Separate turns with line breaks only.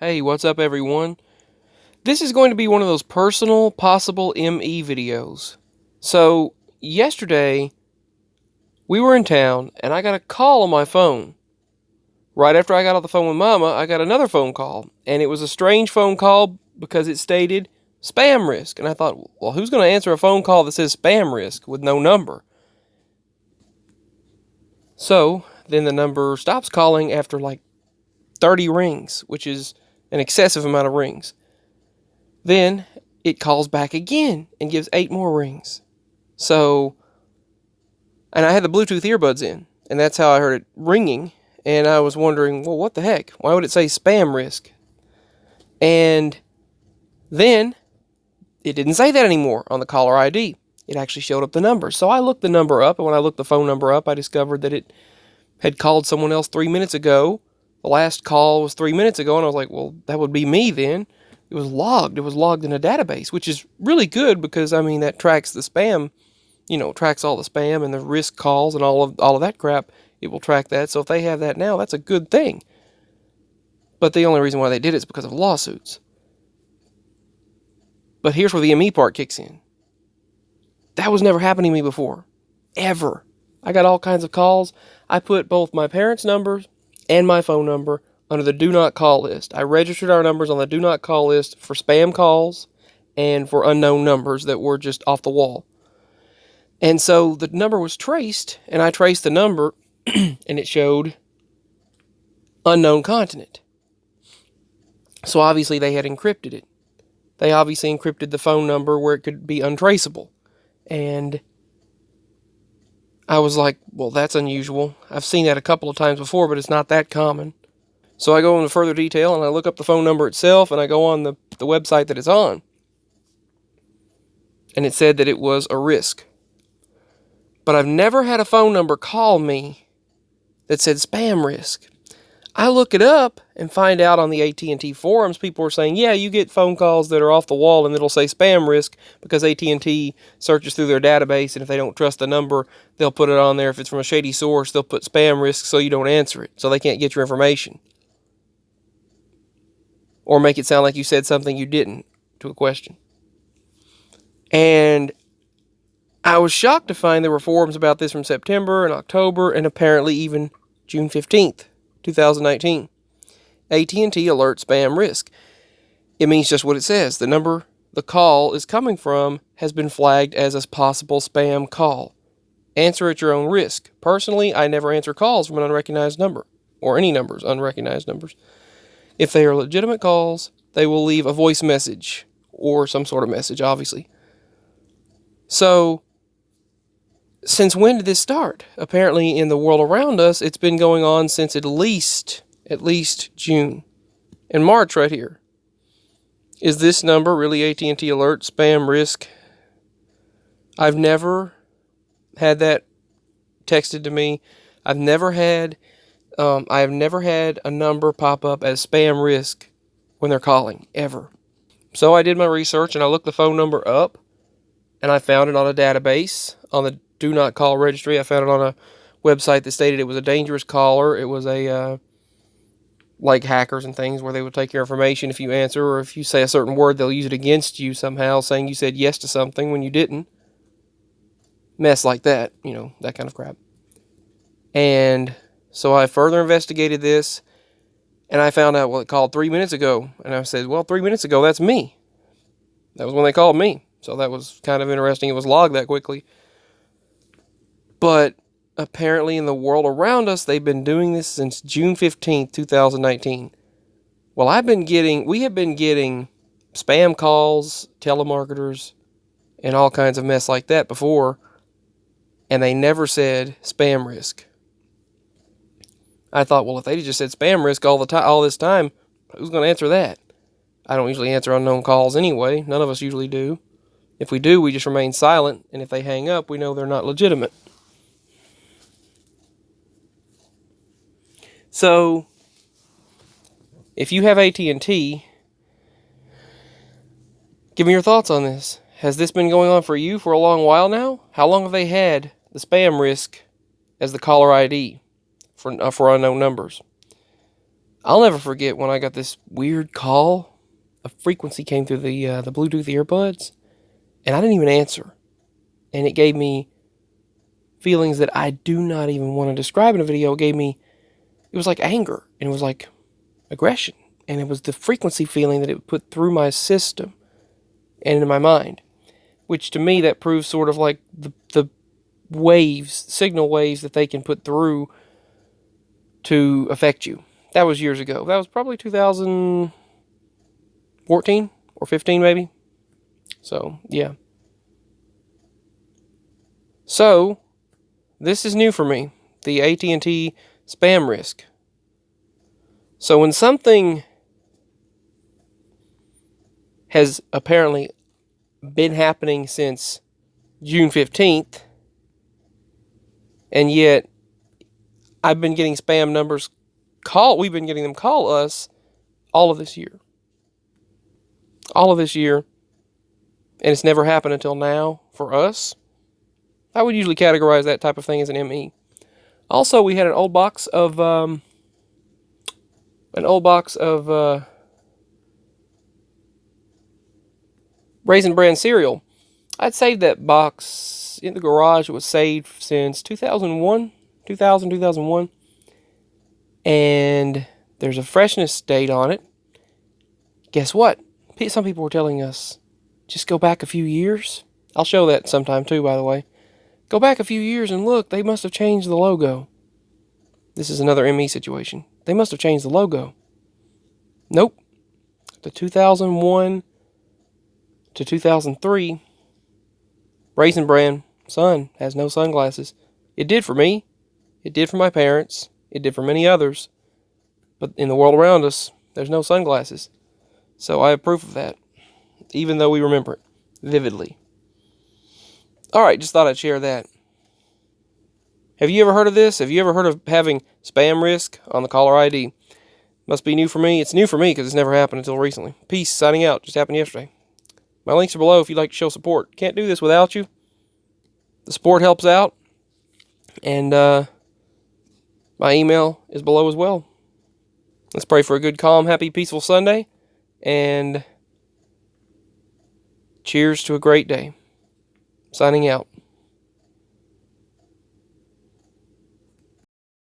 Hey, what's up, everyone? This is going to be one of those personal, possible ME videos. So, yesterday, we were in town, and I got a call on my phone. Right after I got off the phone with Mama, I got another phone call, and it was a strange phone call because it stated spam risk. And I thought, well, who's going to answer a phone call that says spam risk with no number? So, then the number stops calling after like 30 rings, which is an excessive amount of rings. Then it calls back again and gives 8 more rings. So, and I had the Bluetooth earbuds in, and that's how I heard it ringing. And I was wondering, well, what the heck? Why would it say spam risk? And then it didn't say that anymore on the caller ID. It actually showed up the number. So I looked the number up, and when I looked the phone number up, I discovered that it had called someone else 3 minutes ago. The last call was 3 minutes ago, and I was like, well, that would be me then. It was logged. It was logged in a database, which is really good because, I mean, that tracks the spam, tracks all the spam and the risk calls and all of that crap. It will track that. So if they have that now, that's a good thing. But the only reason why they did it is because of lawsuits. But here's where the ME part kicks in. That was never happened to me before. Ever. I got all kinds of calls. I put both my parents' numbers and my phone number under the do not call list. I registered our numbers on the do not call list for spam calls and for unknown numbers that were just off the wall. And so the number was traced, and I traced the number, and it showed unknown continent. So obviously they had encrypted it. They obviously encrypted the phone number where it could be untraceable. And I was like, well, that's unusual. I've seen that a couple of times before, but it's not that common. So I go into further detail, and I look up the phone number itself, and I go on the website that it's on. And it said that it was a risk. But I've never had a phone number call me that said spam risk. I look it up and find out on the AT&T forums, people are saying, yeah, you get phone calls that are off the wall and it'll say spam risk because AT&T searches through their database, and if they don't trust the number, they'll put it on there. If it's from a shady source, they'll put spam risk so you don't answer it, so they can't get your information. Or make it sound like you said something you didn't to a question. And I was shocked to find there were forums about this from September and October and apparently even June 15th, 2019. AT&T alert spam risk. It means just what it says. The number the call is coming from has been flagged as a possible spam call. Answer at your own risk. Personally, I never answer calls from an unrecognized number, or any numbers, unrecognized numbers. If they are legitimate calls, they will leave a voice message or some sort of message, obviously. So, since when did this start? Apparently, in the world around us, it's been going on since at least June and March right here. Is this number really AT&T alert spam risk? I've never had that texted to me. I have never had a number pop up as spam risk when they're calling, ever. So I did my research, and I looked the phone number up, and I found it on a database, on the do not call registry. I found it on a website that stated it was a dangerous caller. It was like hackers and things where they would take your information if you answer, or if you say a certain word, they'll use it against you somehow, saying you said yes to something when you didn't. Mess like that, that kind of crap. And so I further investigated this, and I found out, it called 3 minutes ago. And I said, 3 minutes ago, that's me. That was when they called me. So that was kind of interesting. It was logged that quickly. But apparently in the world around us, they've been doing this since June 15th, 2019. Well, we have been getting spam calls, telemarketers, and all kinds of mess like that before, and they never said spam risk. I thought, if they just said spam risk all this time, who's going to answer that? I don't usually answer unknown calls anyway. None of us usually do. If we do, we just remain silent, and if they hang up, we know they're not legitimate. So, if you have AT&T, give me your thoughts on this. Has this been going on for you for a long while now? How long have they had the spam risk as the caller ID for unknown numbers? I'll never forget when I got this weird call. A frequency came through the Bluetooth earbuds, and I didn't even answer. And it gave me feelings that I do not even want to describe in a video. It was like anger, and it was like aggression, and it was the frequency feeling that it put through my system and in my mind, which to me that proves sort of like the waves, signal waves that they can put through to affect you. That was years ago. That was probably 2014 or 15 maybe. So, yeah. So, this is new for me, the AT&T spam risk. So when something has apparently been happening since June 15th, and yet I've been getting spam numbers we've been getting them call us all of this year. All of this year, and it's never happened until now for us. I would usually categorize that type of thing as an ME. Also, we had an old box of Raisin Bran cereal. I'd saved that box in the garage. It was saved since 2001, and there's a freshness date on it. Guess what? Some people were telling us, just go back a few years. I'll show that sometime too, by the way. Go back a few years and look, they must have changed the logo. This is another ME situation. They must have changed the logo. Nope. The 2001 to 2003 Raisin Bran sun has no sunglasses. It did for me. It did for my parents. It did for many others. But in the world around us, there's no sunglasses. So I have proof of that, even though we remember it vividly. All right, just thought I'd share that. Have you ever heard of this? Have you ever heard of having spam risk on the caller ID? Must be new for me. It's new for me because it's never happened until recently. Peace, signing out. Just happened yesterday. My links are below if you'd like to show support. Can't do this without you. The support helps out. And my email is below as well. Let's pray for a good, calm, happy, peaceful Sunday. And cheers to a great day. Signing out.